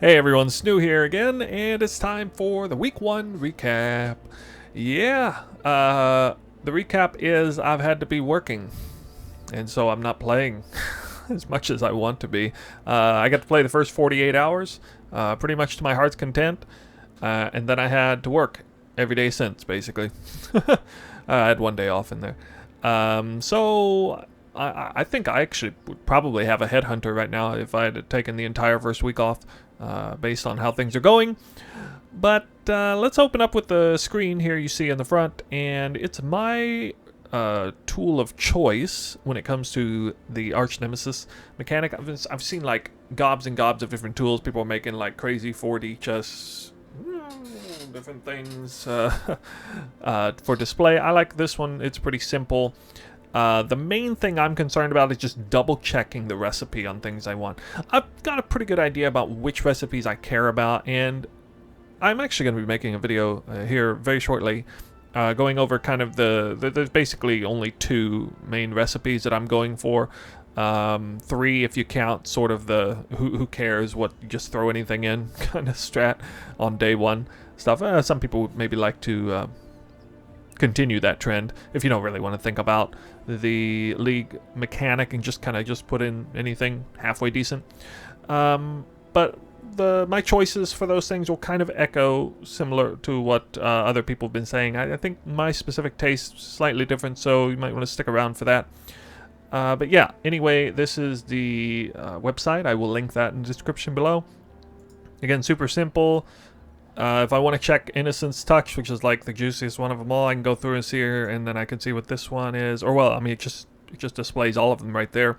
Hey everyone, Snoo here again, and it's time for the week 1 recap. Yeah, the recap is I've had to be working, and so I'm not playing as much as I want to be. I got to play the first 48 hours, pretty much to my heart's content, and then I had to work every day since, basically. I had one day off in there. So I think I actually would probably have a Headhunter right now if I had taken the entire first week off. Based on how things are going. But let's open up with the screen here you see in the front, and it's my tool of choice when it comes to the Arch Nemesis mechanic. I've seen like gobs and gobs of different tools. People are making like crazy 4D chests, different things for display. I like this one. It's pretty simple. The main thing I'm concerned about is just double checking the recipe on things I want. I've got a pretty good idea about which recipes I care about, and I'm actually going to be making a video here very shortly going over kind of there's basically only 2 main recipes that I'm going for. 3 if you count sort of the who cares what, you just throw anything in kind of strat on day 1 stuff. Some people maybe like to continue that trend if you don't really want to think about the league mechanic and just kind of just put in anything halfway decent. But my choices for those things will kind of echo similar to what other people have been saying. I think my specific taste is slightly different, so you might want to stick around for that. But yeah, anyway, this is the website. I will link that in the description below. Again, super simple. If I want to check Innocence Touch, which is like the juiciest one of them all, I can go through and see here, and then I can see what this one is. Or, well, I mean, it just displays all of them right there,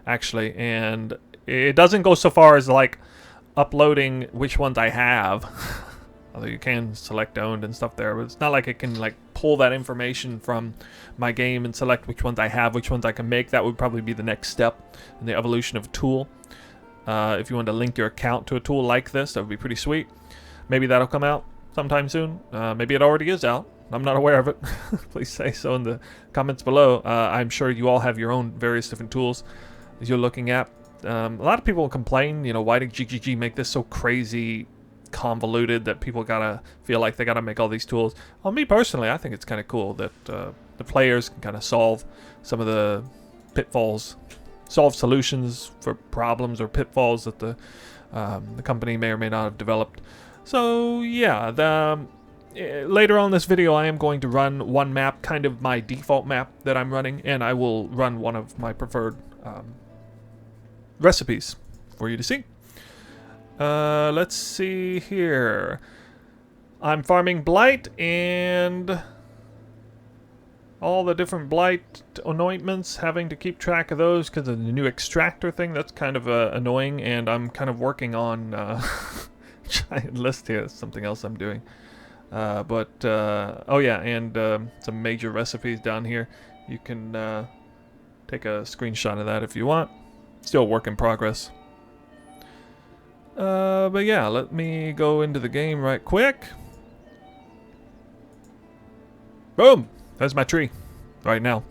actually. And it doesn't go so far as, like, uploading which ones I have. Although you can select owned and stuff there. But it's not like it can, like, pull that information from my game and select which ones I have, which ones I can make. That would probably be the next step in the evolution of a tool. If you want to link your account to a tool like this, that would be pretty sweet. Maybe that'll come out sometime soon. Maybe it already is out. I'm not aware of it. Please say so in the comments below. I'm sure you all have your own various different tools that you're looking at. A lot of people complain, you know, why did GGG make this so crazy convoluted that people gotta feel like they gotta make all these tools? Well, me personally, I think it's kind of cool that the players can kind of solve some of the pitfalls, solve solutions for problems or pitfalls that the company may or may not have developed. So yeah, later on in this video I am going to run one map, kind of my default map that I'm running, and I will run one of my preferred recipes for you to see. Let's see here. I'm farming Blight and all the different Blight anointments, having to keep track of those because of the new extractor thing. That's kind of annoying, and I'm kind of working on giant list here. That's something else I'm doing. Oh yeah, and some major recipes down here. You can take a screenshot of that if you want. Still work in progress. But yeah, let me go into the game right quick. Boom! There's my tree right now.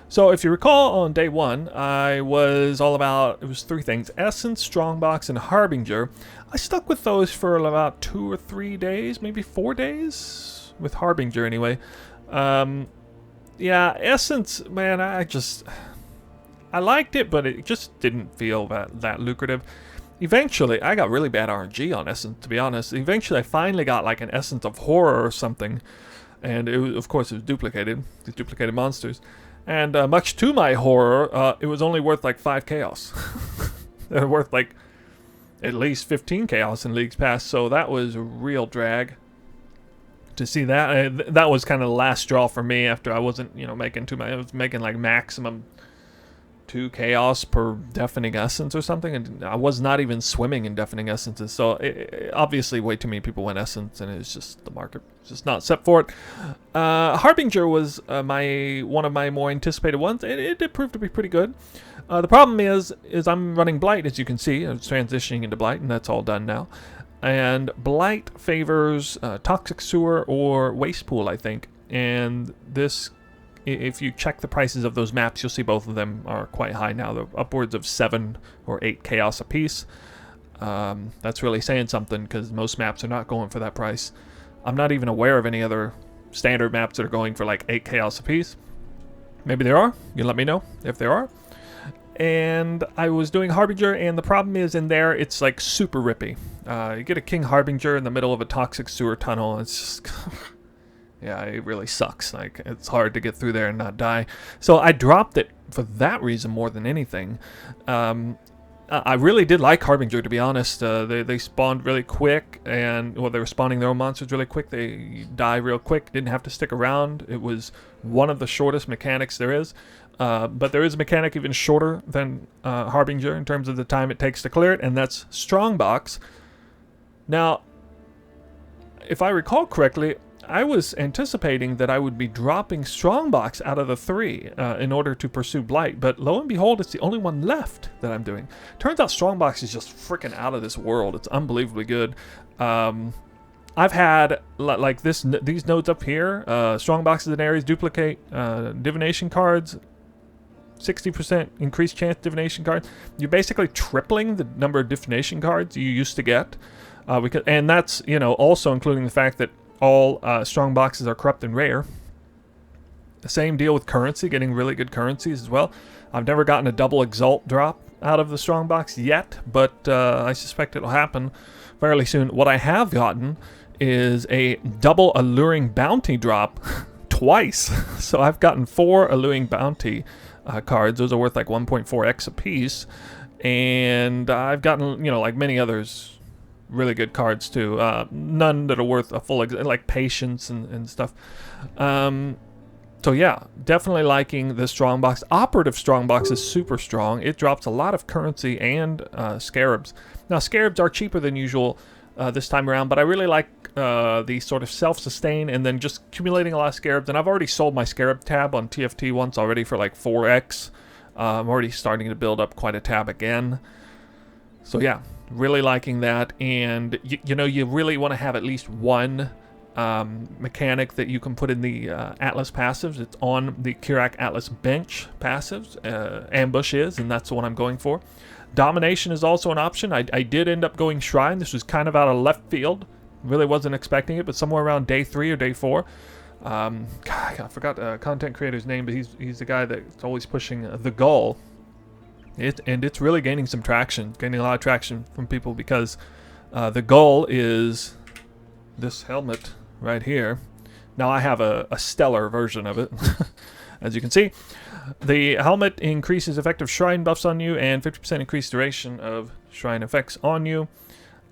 So if you recall, on day 1, I was all about, it was 3 things: Essence, Strongbox, and Harbinger. I stuck with those for about 2 or 3 days, maybe 4 days, with Harbinger anyway. Yeah, Essence, man, I liked it, but it just didn't feel that lucrative. Eventually, I got really bad RNG on Essence, to be honest. Eventually, I finally got like an Essence of Horror or something, and it was, of course, it was duplicated, these duplicated monsters. And much to my horror, it was only worth like 5 chaos. They're worth like at least 15 chaos in Leagues Past, so that was a real drag to see that. That was kind of the last straw for me after I wasn't, you know, making too much. I was making like maximum 2 chaos per deafening essence or something, and I was not even swimming in deafening essences. So obviously way too many people went essence, and it's just the market is just not set for it. Harbinger was one of my more anticipated ones, and it did prove to be pretty good. The problem is I'm running Blight, as you can see. I'm transitioning into Blight, and that's all done now. And Blight favors Toxic Sewer or Waste Pool, I think. And this, if you check the prices of those maps, you'll see both of them are quite high now. They're upwards of 7 or 8 chaos apiece. That's really saying something, because most maps are not going for that price. I'm not even aware of any other standard maps that are going for like 8 chaos apiece. Maybe there are. You let me know if there are. And I was doing Harbinger, and the problem is in there, it's like super rippy. You get a King Harbinger in the middle of a toxic sewer tunnel. It's just... yeah, it really sucks. Like, it's hard to get through there and not die. So I dropped it for that reason more than anything. I really did like Harbinger, to be honest. They spawned really quick, and well, they were spawning their own monsters really quick. They die real quick. Didn't have to stick around. It was one of the shortest mechanics there is. But there is a mechanic even shorter than Harbinger in terms of the time it takes to clear it, and that's Strongbox. Now, if I recall correctly, I was anticipating that I would be dropping Strongbox out of the 3 in order to pursue Blight, but lo and behold, it's the only one left that I'm doing. Turns out Strongbox is just freaking out of this world. It's unbelievably good. I've had, like these nodes up here, Strongboxes and Ares duplicate divination cards, 60% increased chance divination cards. You're basically tripling the number of divination cards you used to get, and that's, you know, also including the fact that all strong boxes are corrupt and rare. The same deal with currency, getting really good currencies as well. I've never gotten a double exalt drop out of the strong box yet, but I suspect it'll happen fairly soon. What I have gotten is a double alluring bounty drop twice. So I've gotten 4 alluring bounty cards. Those are worth like 1.4x a piece, and I've gotten, you know, like many others, really good cards too. None that are worth a full like patience and stuff. So yeah, definitely liking the strongbox. Operative strongbox is super strong. It drops a lot of currency and scarabs. Now scarabs are cheaper than usual this time around, but I really like the sort of self-sustain and then just accumulating a lot of scarabs. And I've already sold my scarab tab on TFT once already for like 4x. I'm already starting to build up quite a tab again. So yeah, really liking that. And you know, you really want to have at least one mechanic that you can put in the Atlas passives. It's on the Kirak Atlas bench passives. Ambush is, and that's the one I'm going for. Domination is also an option. I did end up going Shrine. This was kind of out of left field. Really wasn't expecting it, but somewhere around day 3 or day 4. God, I forgot the content creator's name, but he's the guy that's always pushing the goal. And it's really gaining some traction, gaining a lot of traction from people, because the goal is this helmet right here. Now I have a stellar version of it, as you can see. The helmet increases effective shrine buffs on you and 50% increased duration of shrine effects on you.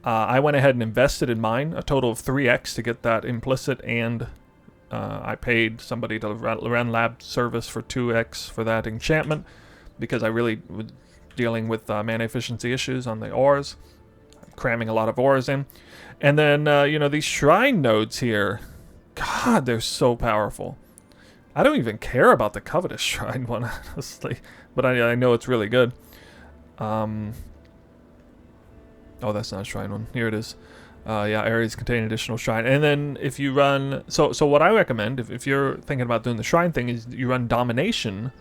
I went ahead and invested in mine, a total of 3x to get that implicit, and I paid somebody to run lab service for 2x for that enchantment, because I really was dealing with mana efficiency issues on the ores. I'm cramming a lot of ores in. And then, you know, these shrine nodes here, God, they're so powerful. I don't even care about the Covetous Shrine one, honestly, but I know it's really good. Oh, that's not a shrine one. Here it is. Yeah, areas contain additional shrine. And then if you run... So what I recommend, if you're thinking about doing the shrine thing, is you run Domination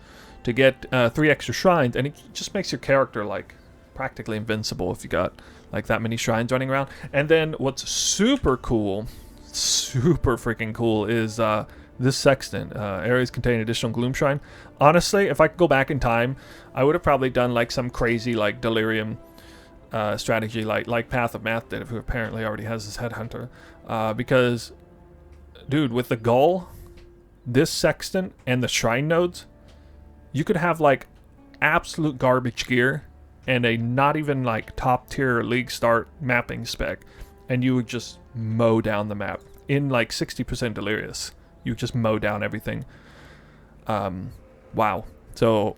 to get 3 extra shrines, and it just makes your character, like, practically invincible if you got, like, that many shrines running around. And then what's super cool, super freaking cool, is this Sextant. Areas contain additional Gloom Shrine. Honestly, if I could go back in time, I would have probably done, like, some crazy, like, Delirium strategy like Path of Math did, who apparently already has his Headhunter. Because, dude, with the Gull, this Sextant, and the Shrine nodes, you could have, like, absolute garbage gear and a not even, like, top-tier League Start mapping spec, and you would just mow down the map. In, like, 60% Delirious. You would just mow down everything. Wow. So...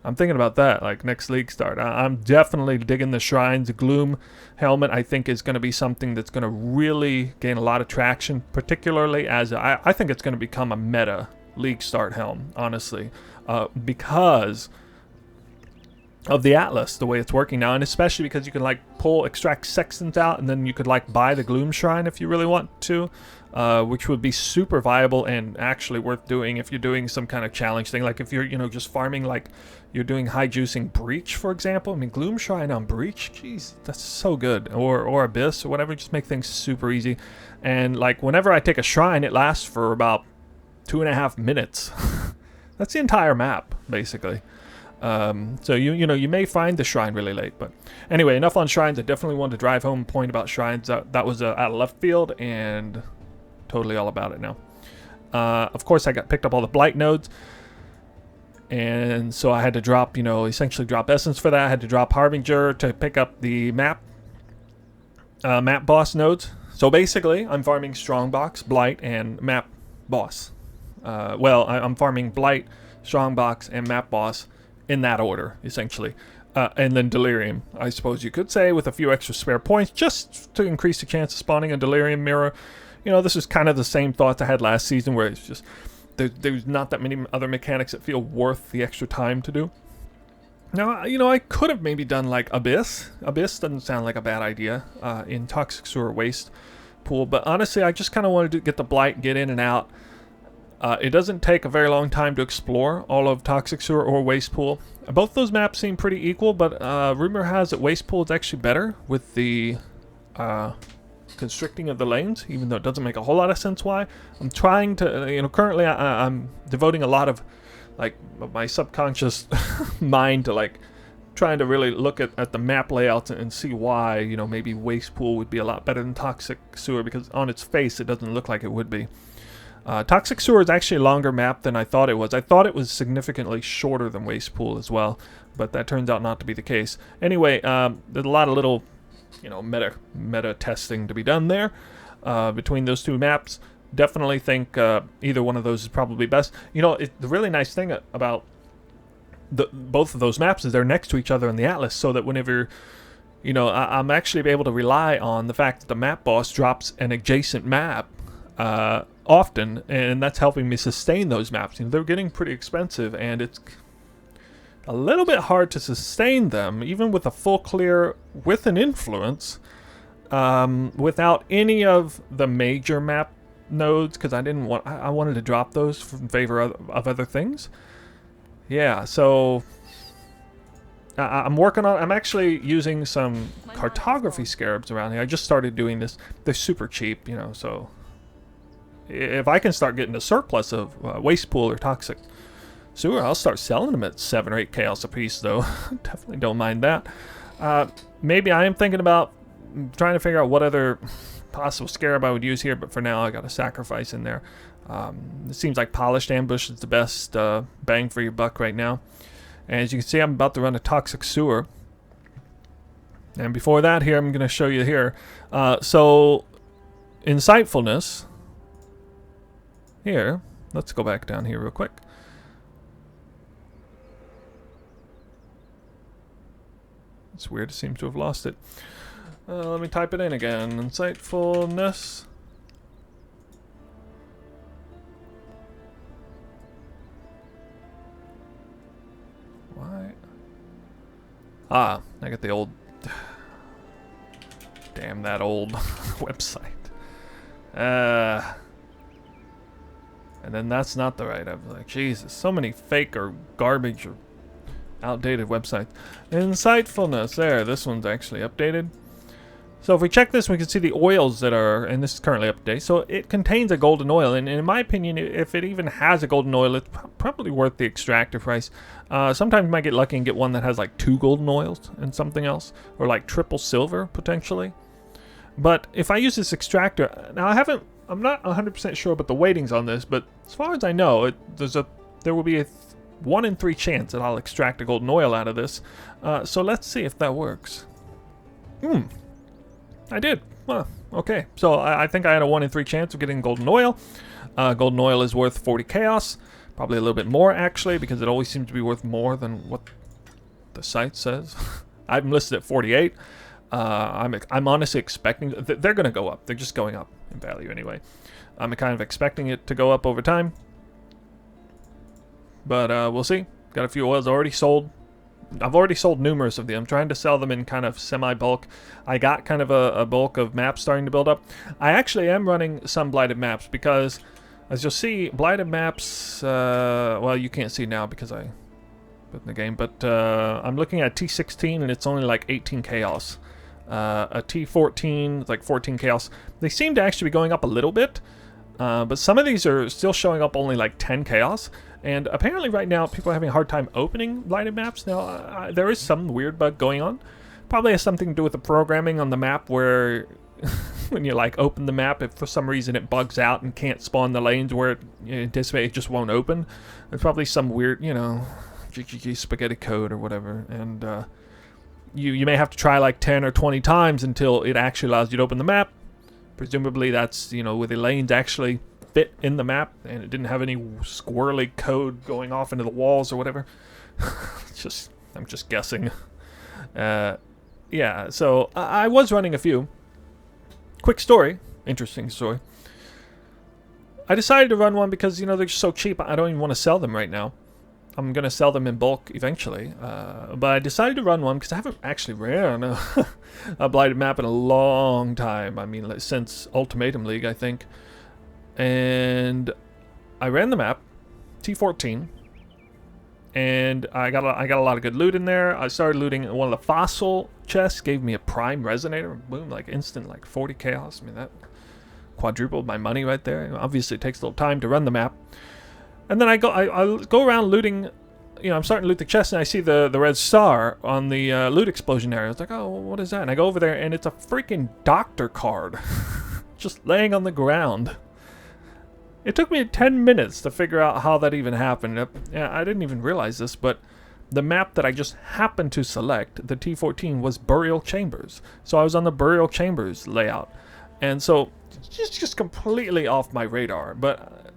I'm thinking about that, like, next League Start. I'm definitely digging the Shrines. Gloom Helmet, I think, is going to be something that's going to really gain a lot of traction, particularly as I think it's going to become a meta League Start helm, honestly. Because of the Atlas, the way it's working now, and especially because you can like extract sextants out, and then you could like buy the Gloom Shrine if you really want to, which would be super viable and actually worth doing if you're doing some kind of challenge thing, like if you're, you know, just farming, like you're doing high juicing Breach, for example. I mean, Gloom Shrine on Breach, jeez, that's so good, or Abyss or whatever. Just make things super easy. And like whenever I take a shrine, it lasts for about 2.5 minutes. That's the entire map basically. So you know, you may find the shrine really late, but anyway, enough on shrines. I definitely wanted to drive home a point about shrines. That was out of left field and totally all about it now. Of course, I picked up all the Blight nodes, and so I had to drop, you know, essentially drop Essence for that. I had to drop Harbinger to pick up the map boss nodes. So basically, I'm farming Strongbox, Blight, and map boss. Well, I'm farming Blight, Strongbox, and map boss in that order, essentially. And then Delirium, I suppose you could say, with a few extra spare points, just to increase the chance of spawning a Delirium mirror. You know, this is kind of the same thoughts I had last season, where it's just, there's not that many other mechanics that feel worth the extra time to do. Now, you know, I could have maybe done, like, Abyss. Abyss doesn't sound like a bad idea in Toxic Sewer Waste Pool, but honestly, I just kind of wanted to get the Blight, get in and out. It doesn't take a very long time to explore all of Toxic Sewer or Waste Pool. Both those maps seem pretty equal, but rumor has that Waste Pool is actually better with the constricting of the lanes, even though it doesn't make a whole lot of sense why. I'm trying to, you know, currently I'm devoting a lot of, like, my subconscious mind to, like, trying to really look at the map layouts and see why, you know, maybe Waste Pool would be a lot better than Toxic Sewer, because on its face it doesn't look like it would be. Toxic Sewer is actually a longer map than I thought it was. I thought it was significantly shorter than Waste Pool as well, but that turns out not to be the case. Anyway, there's a lot of little, you know, meta testing to be done there between those two maps. Definitely think either one of those is probably best. You know, the really nice thing about both of those maps is they're next to each other in the Atlas, so that whenever, you know, I'm actually able to rely on the fact that the map boss drops an adjacent map often, and that's helping me sustain those maps. You know, they're getting pretty expensive, and it's a little bit hard to sustain them, even with a full clear with an influence, without any of the major map nodes, because I wanted to drop those in favor of other things. Yeah, so I'm working on. I'm actually using some cartography scarabs around here. I just started doing this. They're super cheap, you know, so if I can start getting a surplus of Waste Pool or Toxic Sewer, I'll start selling them at 7 or 8 chaos a piece, though. Definitely don't mind that. Maybe I am thinking about trying to figure out what other possible scarab I would use here, but for now I got a sacrifice in there. It seems like Polished Ambush is the best bang for your buck right now. And as you can see, I'm about to run a Toxic Sewer. And before that here, I'm going to show you here. So, Insightfulness. Here, let's go back down here real quick. It's weird, it seems to have lost it. Let me type it in again. Insightfulness. Why? I got the old... Damn that old website. And then that's not the right. I was like, Jesus, so many fake or garbage or outdated websites. Insightfulness, there, this one's actually updated. So if we check this, we can see the oils that are, and this is currently up to date. So it contains a golden oil, and in my opinion, if it even has a golden oil, it's probably worth the extractor price. Sometimes you might get lucky and get one that has like 2 golden oils and something else, or like triple silver potentially. But if I use this extractor, now I'm not 100% sure about the weightings on this, but as far as I know, there will be a 1 in 3 chance that I'll extract a golden oil out of this. So let's see if that works. I did. Well, okay. So I think I had a 1 in 3 chance of getting golden oil. Golden oil is worth 40 chaos. Probably a little bit more, actually, because it always seems to be worth more than what the site says. I'm listed at 48. I'm honestly expecting... They're going to go up. They're just going up in value anyway. I'm kind of expecting it to go up over time. But we'll see. Got a few oils already sold. I've already sold numerous of them. I'm trying to sell them in kind of semi-bulk. I got kind of a bulk of maps starting to build up. I actually am running some Blighted maps because, as you'll see, Blighted maps, well, you can't see now because I put in the game, but I'm looking at T16 and it's only like 18 chaos. A T14 is like 14 chaos. They seem to actually be going up a little bit, but some of these are still showing up only like 10 chaos. And apparently right now people are having a hard time opening Blighted maps. Now, there is some weird bug going on. Probably has something to do with the programming on the map where when you like open the map, if for some reason it bugs out and can't spawn the lanes where it just won't open. There's probably some weird, you know, GGG spaghetti code or whatever. And you may have to try like 10 or 20 times until it actually allows you to open the map. Presumably that's, you know, where the lanes actually fit in the map and it didn't have any squirrely code going off into the walls or whatever. I'm just guessing. Yeah, so I was running a few. Quick story, interesting story. I decided to run one because, you know, they're so cheap. I don't even want to sell them right now. I'm going to sell them in bulk eventually. But I decided to run one because I haven't actually ran a Blighted map in a long time. I mean, since Ultimatum League, I think. And I ran the map, T14, and I got a lot of good loot in there. I started looting one of the fossil chests, gave me a prime resonator, boom, like instant, like 40 chaos. I mean, that quadrupled my money right there. Obviously, it takes a little time to run the map. And then I go around looting. You know, I'm starting to loot the chest, and I see the red star on the loot explosion area. I was like, oh, what is that? And I go over there, and it's a freaking doctor card, just laying on the ground. It took me 10 minutes to figure out how that even happened. I didn't even realize this, but the map that I just happened to select, the T14, was Burial Chambers. So I was on the Burial Chambers layout. And so, just completely off my radar. But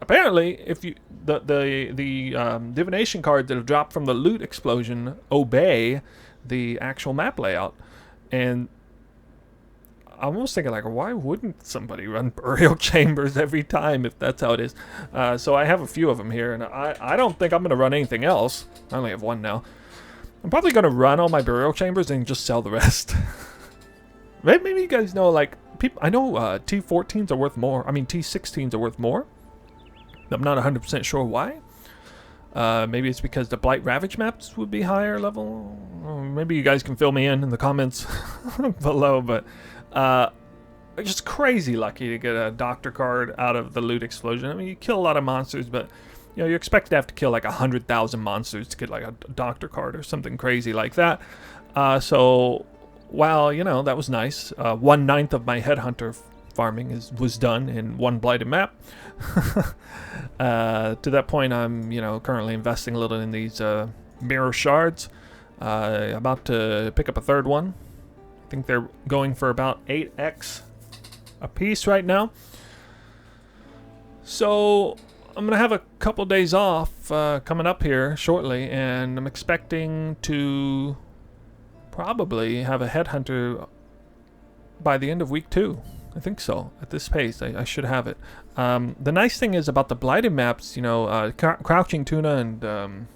apparently, if you the divination cards that have dropped from the loot explosion obey the actual map layout. And I'm almost thinking, like, why wouldn't somebody run Burial Chambers every time if that's how it is? So I have a few of them here, and I don't think I'm going to run anything else. I only have one now. I'm probably going to run all my Burial Chambers and just sell the rest. Maybe you guys know, like, I know T14s are worth more. I mean, T16s are worth more. I'm not 100% sure why. Maybe it's because the Blight Ravage maps would be higher level. Or maybe you guys can fill me in the comments below, but just crazy lucky to get a doctor card out of the loot explosion. I mean, you kill a lot of monsters, but you know, you're expected to have to kill like 100,000 monsters to get like a doctor card or something crazy like that. So while, you know, that was nice, 1/9 of my Headhunter farming was done in one Blighted map. To that point, I'm, you know, currently investing a little in these mirror shards. About to pick up a third one. I think they're going for about 8x a piece right now. So I'm going to have a couple days off coming up here shortly, and I'm expecting to probably have a Headhunter by the end of week 2. I think so. At this pace, I should have it. The nice thing is about the Blighted maps, you know, Crouching Tuna and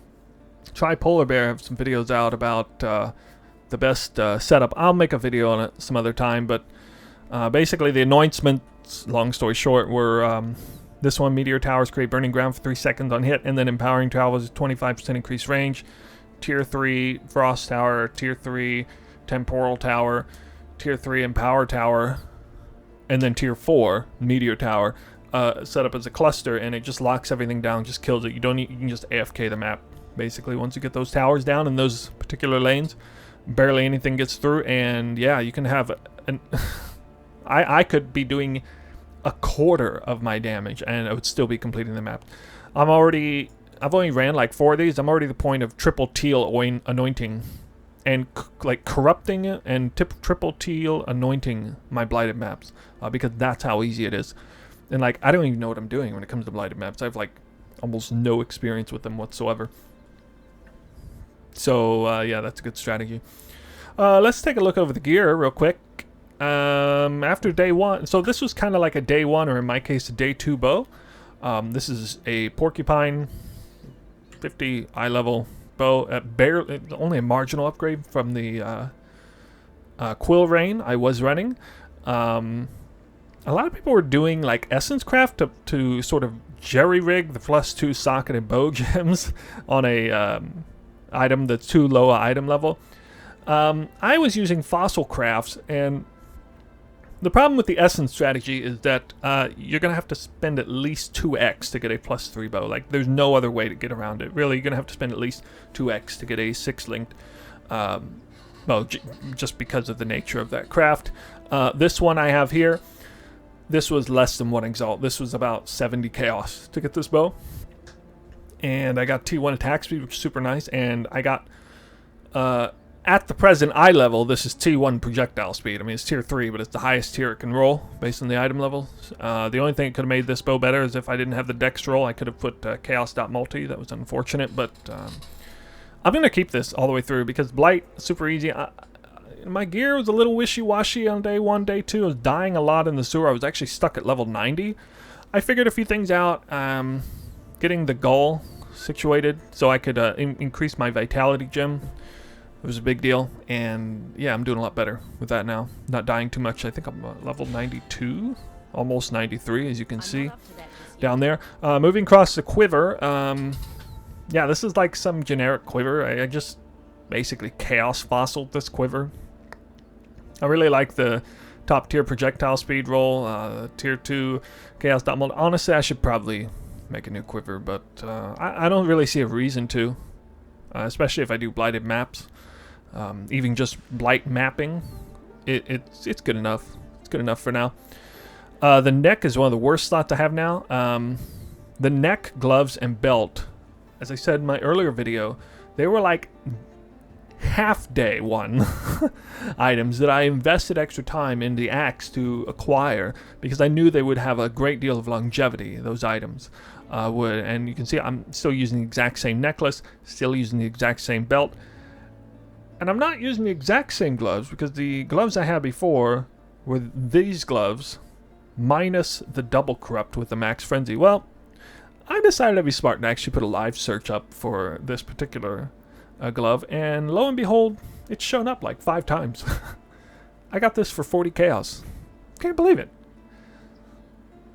Tripolar Bear have some videos out about the best setup. I'll make a video on it some other time, but basically the anointments, long story short, were this one: Meteor Towers create burning ground for 3 seconds on hit, and then Empowering Towers 25% increased range. Tier 3 Frost Tower, Tier 3 Temporal Tower, Tier 3 Empower Tower, and then Tier 4 Meteor Tower set up as a cluster, and it just locks everything down, just kills it. You can just AFK the map basically once you get those towers down in those particular lanes. Barely anything gets through, and yeah, you can have an I could be doing a quarter of my damage and I would still be completing the map. I've only ran like 4 of these. I'm already at the point of triple teal anointing and like corrupting and triple teal anointing my Blighted maps because that's how easy it is. And like, I don't even know what I'm doing when it comes to Blighted maps. I have like almost no experience with them whatsoever. So yeah, that's a good strategy. Let's take a look over the gear real quick. After day 1, so this was kind of like a day 1, or in my case a day 2 bow. This is a Porcupine 50 eye level bow, barely, only a marginal upgrade from the Quill Rain I was running. A lot of people were doing like Essence Craft to sort of jerry-rig the +2 socket and bow gems on a item that's too low a item level. I was using Fossil Crafts, and the problem with the Essence strategy is that you're going to have to spend at least 2x to get a +3 bow. Like, there's no other way to get around it. Really, you're going to have to spend at least 2x to get a 6-linked bow, just because of the nature of that craft. This one I have here, this was less than 1 exalt. This was about 70 chaos to get this bow. And I got T1 attack speed, which is super nice. And I got, at the present eye level, this is T1 projectile speed. I mean, it's tier 3, but it's the highest tier it can roll based on the item level. The only thing that could have made this bow better is if I didn't have the dex roll, I could have put chaos.multi. That was unfortunate, but I'm going to keep this all the way through because Blight, super easy. My gear was a little wishy-washy on day 1, day 2. I was dying a lot in the sewer. I was actually stuck at level 90. I figured a few things out. Getting the Gull situated so I could increase my Vitality gem. It was a big deal. And yeah, I'm doing a lot better with that now. Not dying too much. I think I'm level 92. Almost 93, as you can see down there. Moving across the quiver. Yeah, this is like some generic quiver. I just basically chaos fossiled this quiver. I really like the top tier projectile speed roll, tier 2 chaos.multi. Honestly, I should probably make a new quiver, but I don't really see a reason to, especially if I do blighted maps. Even just blight mapping, it's good enough. It's good enough for now. The neck is one of the worst slots I have now. The neck, gloves, and belt, as I said in my earlier video, they were like half day one items that I invested extra time in the axe to acquire because I knew they would have a great deal of longevity, those items and you can see I'm still using the exact same necklace, still using the exact same belt, and I'm not using the exact same gloves because the gloves I had before were these gloves minus the double corrupt with the max frenzy. Well, I decided I'd be smart and actually put a live search up for this particular glove, and lo and behold, it's shown up like 5 times. I got this for 40 chaos. Can't believe it.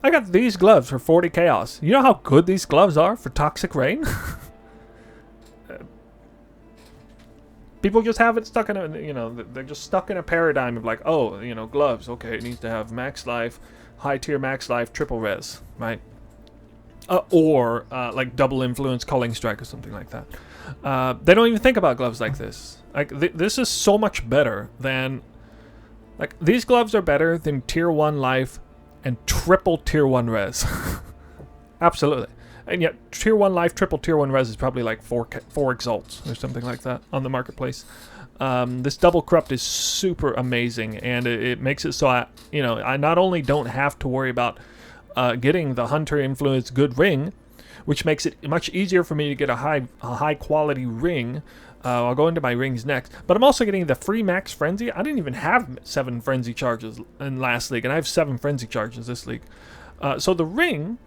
I got these gloves for 40 chaos. You know how good these gloves are for Toxic Rain? People just have it stuck in a, you know, they're just stuck in a paradigm of like, oh, you know, gloves, okay, it needs to have max life, high tier max life, triple res, right? Or like double influence culling strike or something like that. They don't even think about gloves like this. Like this is so much better than, like, these gloves are better than tier 1 life and triple tier 1 res. Absolutely. And yet tier 1 life, triple tier 1 res is probably like 4 exalts or something like that on the marketplace. This double corrupt is super amazing, and it makes it so I not only don't have to worry about getting the hunter influence good ring, which makes it much easier for me to get a high quality ring. I'll go into my rings next, but I'm also getting the free max frenzy. I didn't even have 7 frenzy charges in last league, and I have 7 frenzy charges this league. So the ring,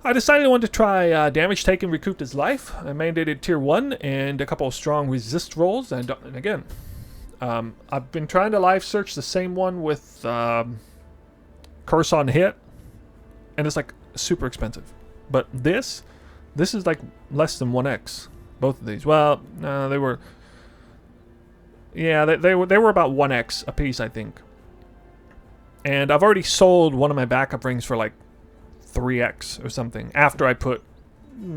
I decided I wanted to try damage taken, recouped his life. I mandated tier 1 and a couple of strong resist rolls, and again, I've been trying to live search the same one with curse on hit, and it's like super expensive. But this is like less than 1x. Both of these. Well, no, they were. Yeah, they were about 1x a piece, I think. And I've already sold one of my backup rings for like 3x or something after I put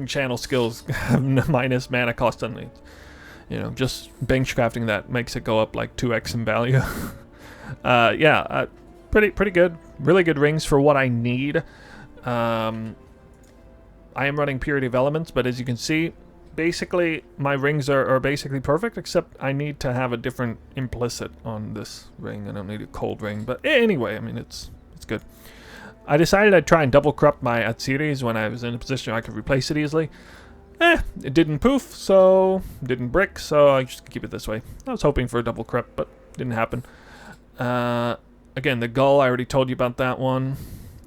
channel skills minus mana cost on it. You know, just bench crafting that makes it go up like 2x in value. Yeah, pretty good. Really good rings for what I need. I am running Purity of Elements, but as you can see, basically my rings are basically perfect, except I need to have a different implicit on this ring. I don't need a cold ring, but anyway, I mean, it's good. I decided I'd try and double corrupt my Atziris when I was in a position where I could replace it easily. It didn't poof, so didn't brick, so I just keep it this way. I was hoping for a double corrupt, but didn't happen. Again, the Gull, I already told you about that one.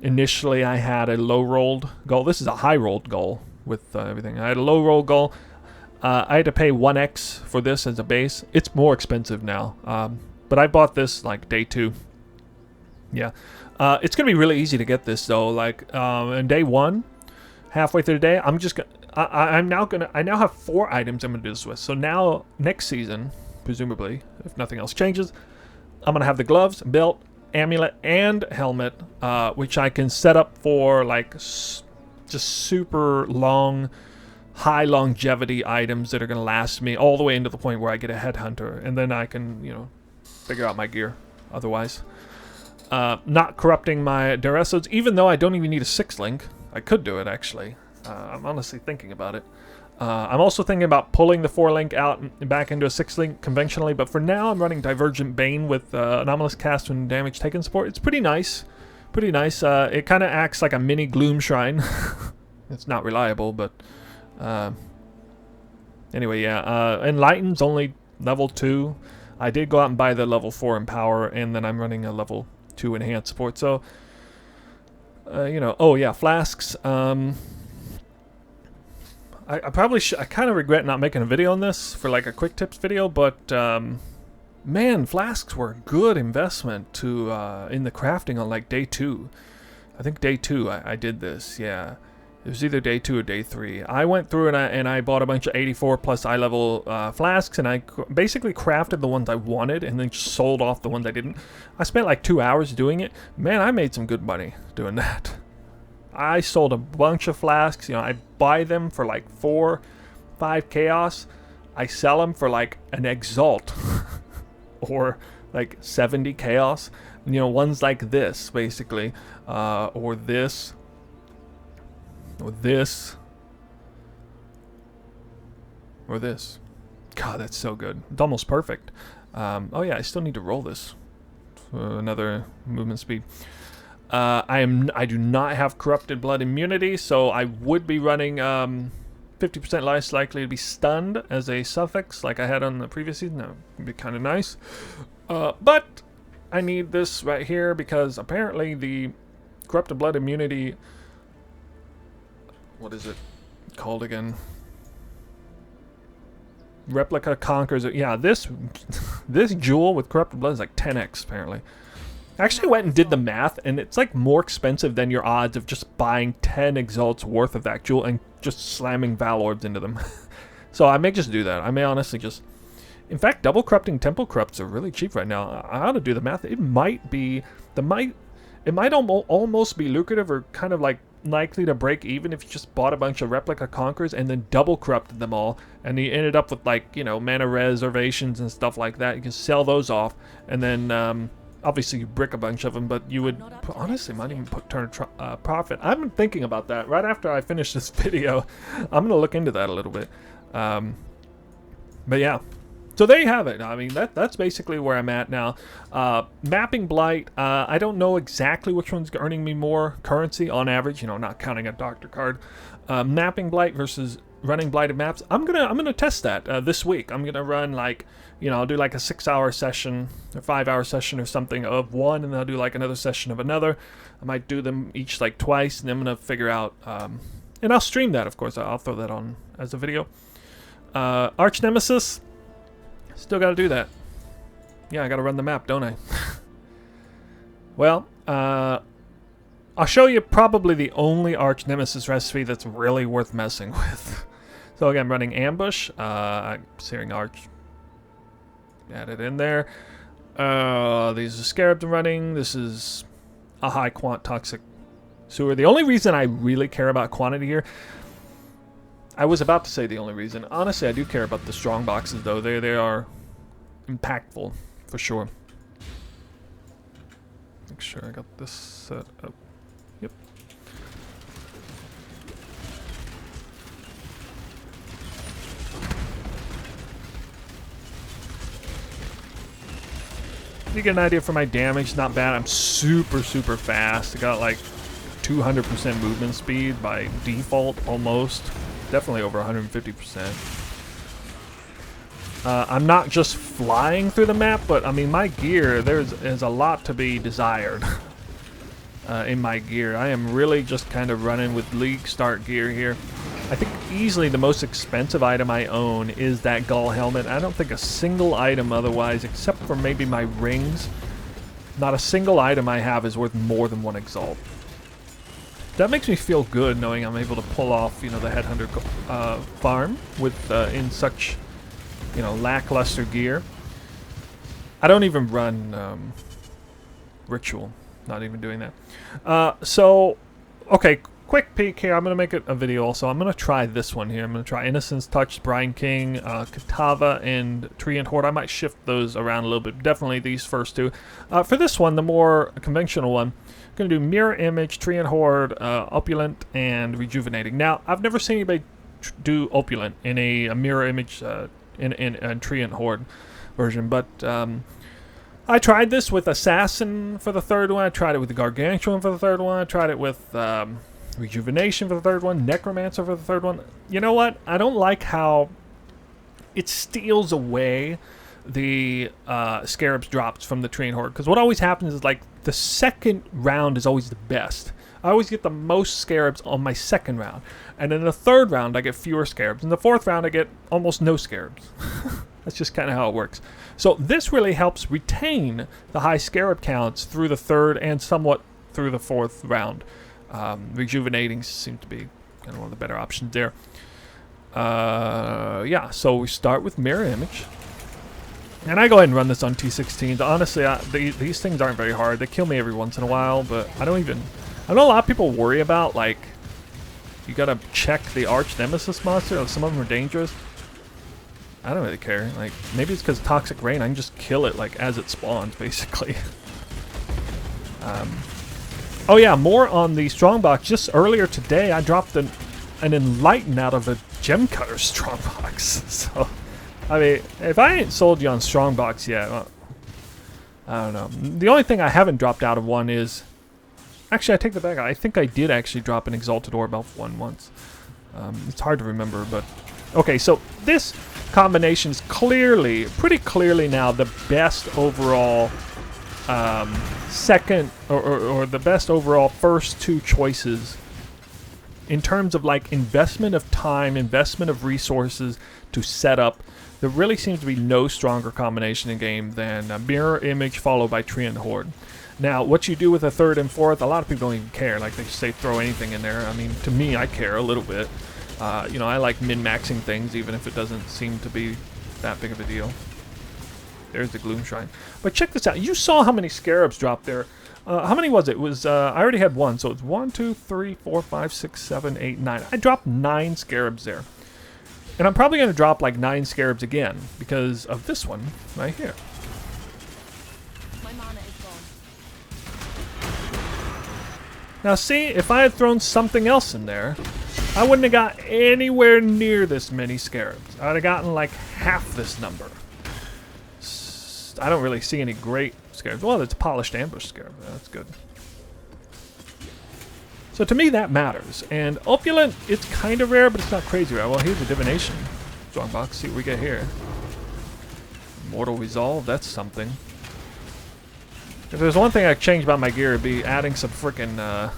Initially, I had a low-rolled Gull. This is a high-rolled Gull with everything. I had a low-roll Gull. I had to pay 1x for this as a base. It's more expensive now, but I bought this like day 2. Yeah, it's gonna be really easy to get this though. Like in day 1, halfway through the day, I'm just gonna. I now have 4 items I'm gonna do this with. So now next season, presumably, if nothing else changes, I'm gonna have the gloves, belt, amulet, and helmet, which I can set up for like just super long, high longevity items that are gonna last me all the way into the point where I get a Headhunter, and then I can, you know, figure out my gear otherwise. Not corrupting my Duresos, even though I don't even need a 6-link. I could do it actually. I'm honestly thinking about it. I'm also thinking about pulling the 4-link out and back into a 6-link conventionally, but for now I'm running Divergent Bane with Anomalous Cast and Damage Taken support. It's pretty nice. Pretty nice. It kind of acts like a mini Gloom Shrine. It's not reliable, but anyway, yeah. Enlighten's only level 2. I did go out and buy the level 4 Empower, and then I'm running a level 2 Enhanced support. So, you know, oh yeah, flasks. I probably I kind of regret not making a video on this for like a quick tips video, but man, flasks were a good investment to in the crafting on like day 2. I think day 2 I did this. Yeah, it was either day 2 or day 3. I went through and I bought a bunch of 84 plus eye level flasks, and I basically crafted the ones I wanted and then just sold off the ones I didn't. I spent like 2 hours doing it. Man, I made some good money doing that. I sold a bunch of flasks. You know, I buy them for like 4, 5 chaos. I sell them for like an exalt or like 70 chaos. You know, ones like this basically, or this, or this, or this. God, that's so good. It's almost perfect. Oh yeah, I still need to roll this for another movement speed. I do not have corrupted blood immunity, so I would be running 50% less likely to be stunned as a suffix like I had on the previous season. That would be kind of nice. But I need this right here because apparently the corrupted blood immunity, what is it called again? Replica conquers it. Yeah, this jewel with corrupted blood is like 10x apparently. I actually went and did the math, and it's like more expensive than your odds of just buying 10 exalts worth of that jewel and just slamming Valorbs into them. So I may just do that. I may honestly just... In fact, double corrupting temple corrupts are really cheap right now. I ought to do the math. It might be... It might almost be lucrative or kind of like likely to break even if you just bought a bunch of replica conquerors and then double corrupted them all, and you ended up with like, you know, mana reservations and stuff like that. You can sell those off, and then... obviously you brick a bunch of them, but you would honestly might even turn a profit. I've been thinking about that. Right after I finish this video, I'm gonna look into that a little bit. But yeah, so there you have it. I mean, that's basically where I'm at now. Mapping Blight, I don't know exactly which one's earning me more currency on average, you know, not counting a doctor card. Mapping Blight versus running blighted maps, I'm gonna test that this week. I'm gonna run like, you know, I'll do like a 6-hour session or 5-hour session or something of one, and then I'll do like another session of another. I might do them each like twice, and then I'm gonna figure out, and I'll stream that, of course. I'll throw that on as a video. Arch Nemesis, still gotta do that. Yeah, I gotta run the map, don't I? Well, I'll show you probably the only Arch Nemesis recipe that's really worth messing with. So again, I'm running Ambush, Searing Arch, add it in there. These are Scarabs I'm running. This is a high quant Toxic Sewer. The only reason I really care about quantity here, I was about to say the only reason. Honestly, I do care about the strong boxes though. They are impactful for sure. Make sure I got this set up. Yep. You get an idea for my damage, not bad. I'm super fast. I got like 200% movement speed by default almost. Definitely over 150%. I'm not just flying through the map, but I mean my gear, there's a lot to be desired in my gear. I am really just kind of running with league start gear here. I think easily the most expensive item I own is that Gull helmet. I don't think a single item otherwise, except for maybe my rings, not a single item I have is worth more than 1 exalt. That makes me feel good knowing I'm able to pull off, you know, the Headhunter farm with in such, you know, lackluster gear. I don't even run ritual. Not even doing that. So, okay, quick peek here. I'm going to make it a video also. I'm going to try this one here. I'm going to try Innocence Touch, Brine King, Katava, and Treant Horde. I might shift those around a little bit. Definitely these first two. For this one, the more conventional one, I'm going to do Mirror Image, Treant Horde, Opulent, and Rejuvenating. Now, I've never seen anybody do Opulent in a Mirror Image in Treant Horde version, but I tried this with Assassin for the third one. I tried it with the Gargantuan for the third one. I tried it with Rejuvenation for the third one. Necromancer for the third one. You know what? I don't like how it steals away the Scarabs drops from the Treant Horde. Because what always happens is, like, the second round is always the best. I always get the most Scarabs on my second round. And in the third round, I get fewer Scarabs. In the fourth round, I get almost no Scarabs. That's just kind of how it works. So this really helps retain the high Scarab counts through the third and somewhat through the fourth round. Rejuvenating seems to be kind of one of the better options there. Yeah, so we start with Mirror Image. And I go ahead and run this on T16s. Honestly, these things aren't very hard. They kill me every once in a while, but I know a lot of people worry about, like, you gotta check the Arch Nemesis monster. Like, some of them are dangerous. I don't really care. Like, maybe it's because Toxic Rain. I can just kill it, like, as it spawns, basically. Oh yeah, more on the Strongbox. Just earlier today, I dropped an Enlighten out of a Gem Cutter Strongbox. So, I mean, if I ain't sold you on Strongbox yet, well, I don't know. The only thing I haven't dropped out of one is... Actually, I take that back. I think I did actually drop an Exalted Orb Elf one once. It's hard to remember, but... Okay, so this combination is clearly, pretty clearly now, the best overall second, or the best overall first two choices in terms of, like, investment of time, investment of resources to set up. There really seems to be no stronger combination in game than Mirror Image followed by Treant Horde. Now, what you do with a third and fourth, a lot of people don't even care. Like, they say throw anything in there. I mean, to me, I care a little bit. You know, I like min-maxing things, even if it doesn't seem to be that big of a deal. There's the Gloom Shrine. But check this out. You saw how many Scarabs dropped there. How many was it? It was, I already had one, so it's 1, 2, 3, 4, 5, 6, 7, 8, 9. I dropped 9 Scarabs there. And I'm probably going to drop, like, 9 Scarabs again, because of this one right here. My mana is gone. Now, see, if I had thrown something else in there, I wouldn't have got anywhere near this many Scarabs. I would have gotten, like, half this number. I don't really see any great Scarabs. Well, it's a Polished Ambush Scarab. That's good. So to me, that matters. And Opulent, it's kind of rare, but it's not crazy rare. Well, here's the Divination Strongbox. See what we get here. Mortal Resolve, that's something. If there's one thing I'd change about my gear, it'd be adding some frickin'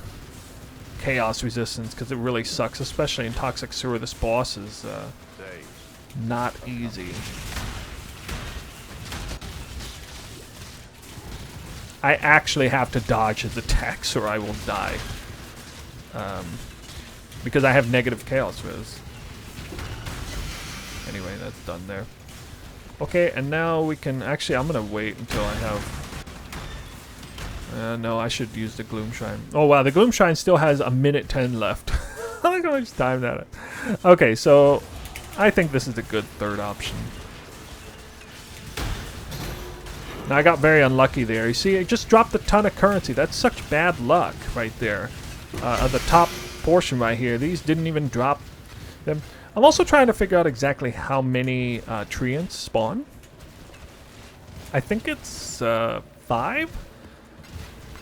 Chaos Resistance, because it really sucks, especially in Toxic Sewer. This boss is not easy. I actually have to dodge his attacks or I will die. Because I have negative Chaos Res. Anyway, that's done there. Okay, and now we can... Actually, I'm going to wait until I have... no, I should use the Gloom Shrine. Oh, wow, the Gloom Shrine still has a minute 10 left. I like how much time that is. Okay, so I think this is a good third option. Now, I got very unlucky there. You see, I just dropped a ton of currency. That's such bad luck right there. The top portion right here, these didn't even drop them. I'm also trying to figure out exactly how many Treants spawn. I think it's 5?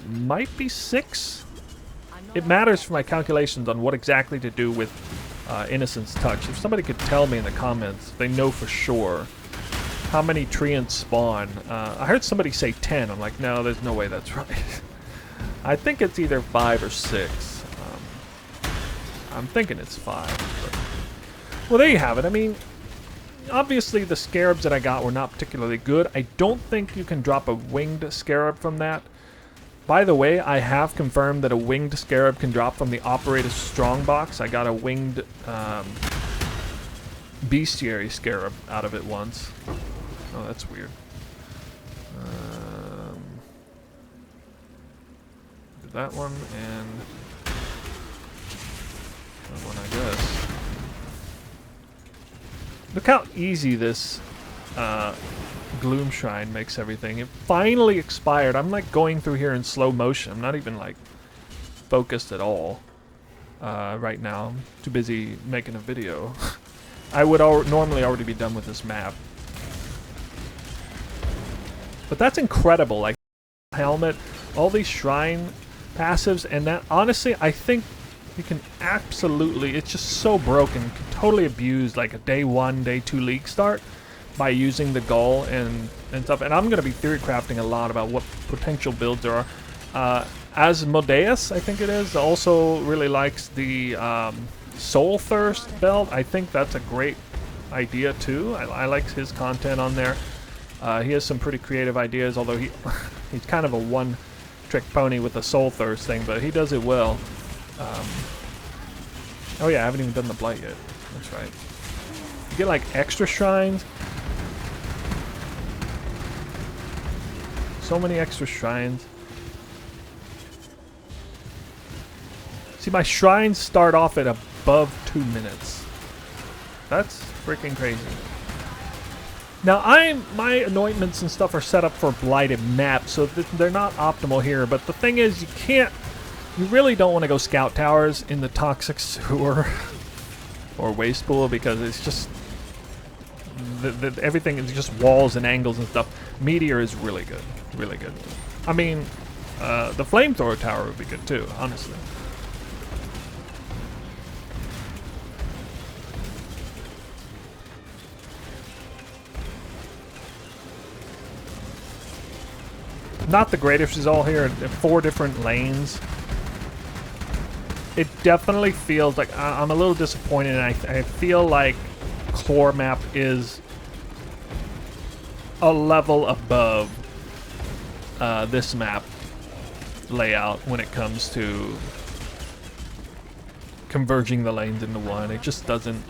Might be 6? It matters for my calculations on what exactly to do with Innocence Touch. If somebody could tell me in the comments, they know for sure how many Treants spawn. I heard somebody say 10. I'm like, no, there's no way that's right. I think it's either 5 or 6. I'm thinking it's 5. But Well, there you have it. I mean, obviously the scarabs that I got were not particularly good. I don't think you can drop a winged scarab from that. By the way, I have confirmed that a winged scarab can drop from the operator's strongbox. I got a winged bestiary scarab out of it once. Oh, that's weird. That one and that one, I guess. Look how easy this Gloom Shrine makes everything. It finally expired. I'm like going through here in slow motion. I'm not even like focused at all right now. I'm too busy making a video. I would normally already be done with this map. But that's incredible. Like helmet, all these shrine passives, and that honestly I think you can absolutely, it's just so broken, you can totally abuse like a day 1, day 2 league start by using the Gull and stuff. And I'm going to be theory crafting a lot about what potential builds there are. Asmodeus, I think it is, also really likes the Soul Thirst belt. I think that's a great idea too. I like his content on there. He has some pretty creative ideas, although he's kind of a one-trick pony with the Soul Thirst thing, but he does it well. Oh yeah, I haven't even done the Blight yet. That's right. You get like extra shrines. So many extra shrines. See, my shrines start off at above 2 minutes. That's freaking crazy. Now, my anointments and stuff are set up for blighted maps, so they're not optimal here. But the thing is, you really don't want to go scout towers in the toxic sewer or waste pool, because it's just everything is just walls and angles and stuff. Meteor is really good, really good. I mean, the flamethrower tower would be good too, honestly. Not the greatest result here. 4 different lanes. It definitely feels like I'm a little disappointed, and I feel like core map is a level above this map layout when it comes to converging the lanes into one. It just doesn't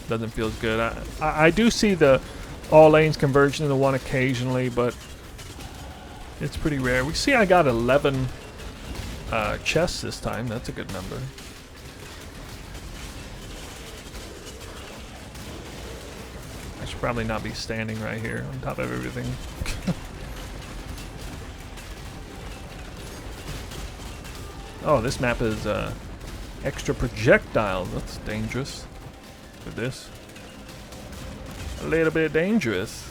feel as good. I do see the all lanes converging into one occasionally, but it's pretty rare. We see I got 11 chests this time. That's a good number. I should probably not be standing right here on top of everything. Oh, this map is extra projectiles. That's dangerous. For this. A little bit dangerous.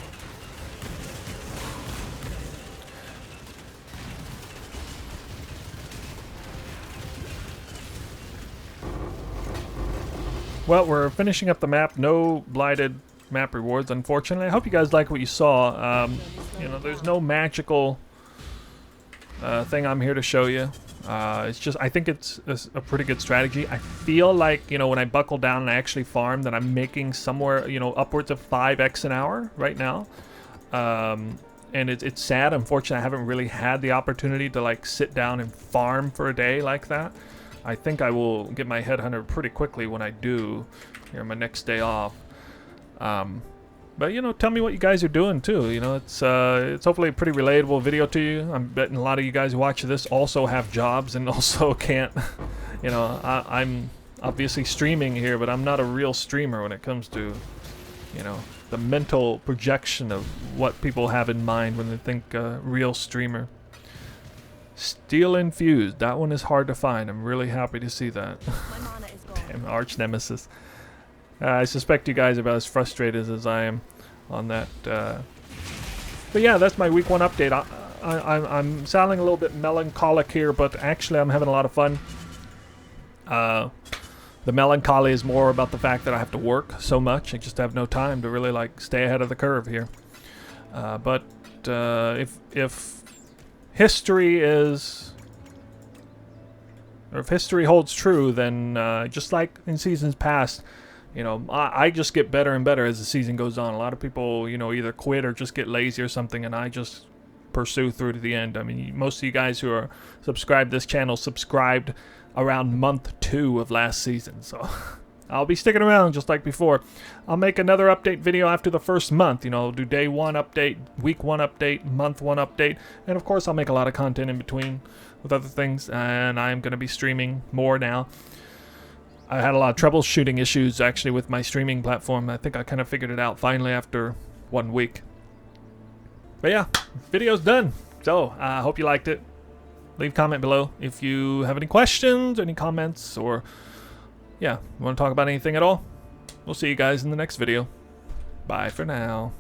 Well, we're finishing up the map. No blighted map rewards, unfortunately. I hope you guys like what you saw. You know, there's no magical thing I'm here to show you. It's just, I think it's a pretty good strategy. I feel like, you know, when I buckle down and I actually farm, that I'm making somewhere, you know, upwards of 5x an hour right now. And it's sad. Unfortunately, I haven't really had the opportunity to, like, sit down and farm for a day like that. I think I will get my Headhunter pretty quickly when I do, here, my next day off. But, you know, tell me what you guys are doing, too. You know, it's hopefully a pretty relatable video to you. I'm betting a lot of you guys who watch this also have jobs and also can't, you know, I'm obviously streaming here, but I'm not a real streamer when it comes to, you know, the mental projection of what people have in mind when they think real streamer. Steel infused. That one is hard to find. I'm really happy to see that. My mana is gone. Damn, arch nemesis. I suspect you guys are about as frustrated as I am on that. But yeah, that's my week 1 update. I'm sounding a little bit melancholic here, but actually I'm having a lot of fun. The melancholy is more about the fact that I have to work so much. I just have no time to really, like, stay ahead of the curve here. But if history is, or if history holds true, then just like in seasons past, You know, I just get better and better as the season goes on. A lot of people, you know, either quit or just get lazy or something, and I just pursue through to the end. I mean, most of you guys who are subscribed to this channel subscribed around month 2 of last season, so I'll be sticking around just like before. I'll make another update video after the first month. You know, I'll do day 1 update, week 1 update, month 1 update, and of course I'll make a lot of content in between with other things, and I'm going to be streaming more now. I had a lot of troubleshooting issues actually with my streaming platform. I think I kind of figured it out finally after 1 week. But yeah, video's done. So I hope you liked it. Leave a comment below if you have any questions, any comments, or yeah, want to talk about anything at all. We'll see you guys in the next video. Bye for now.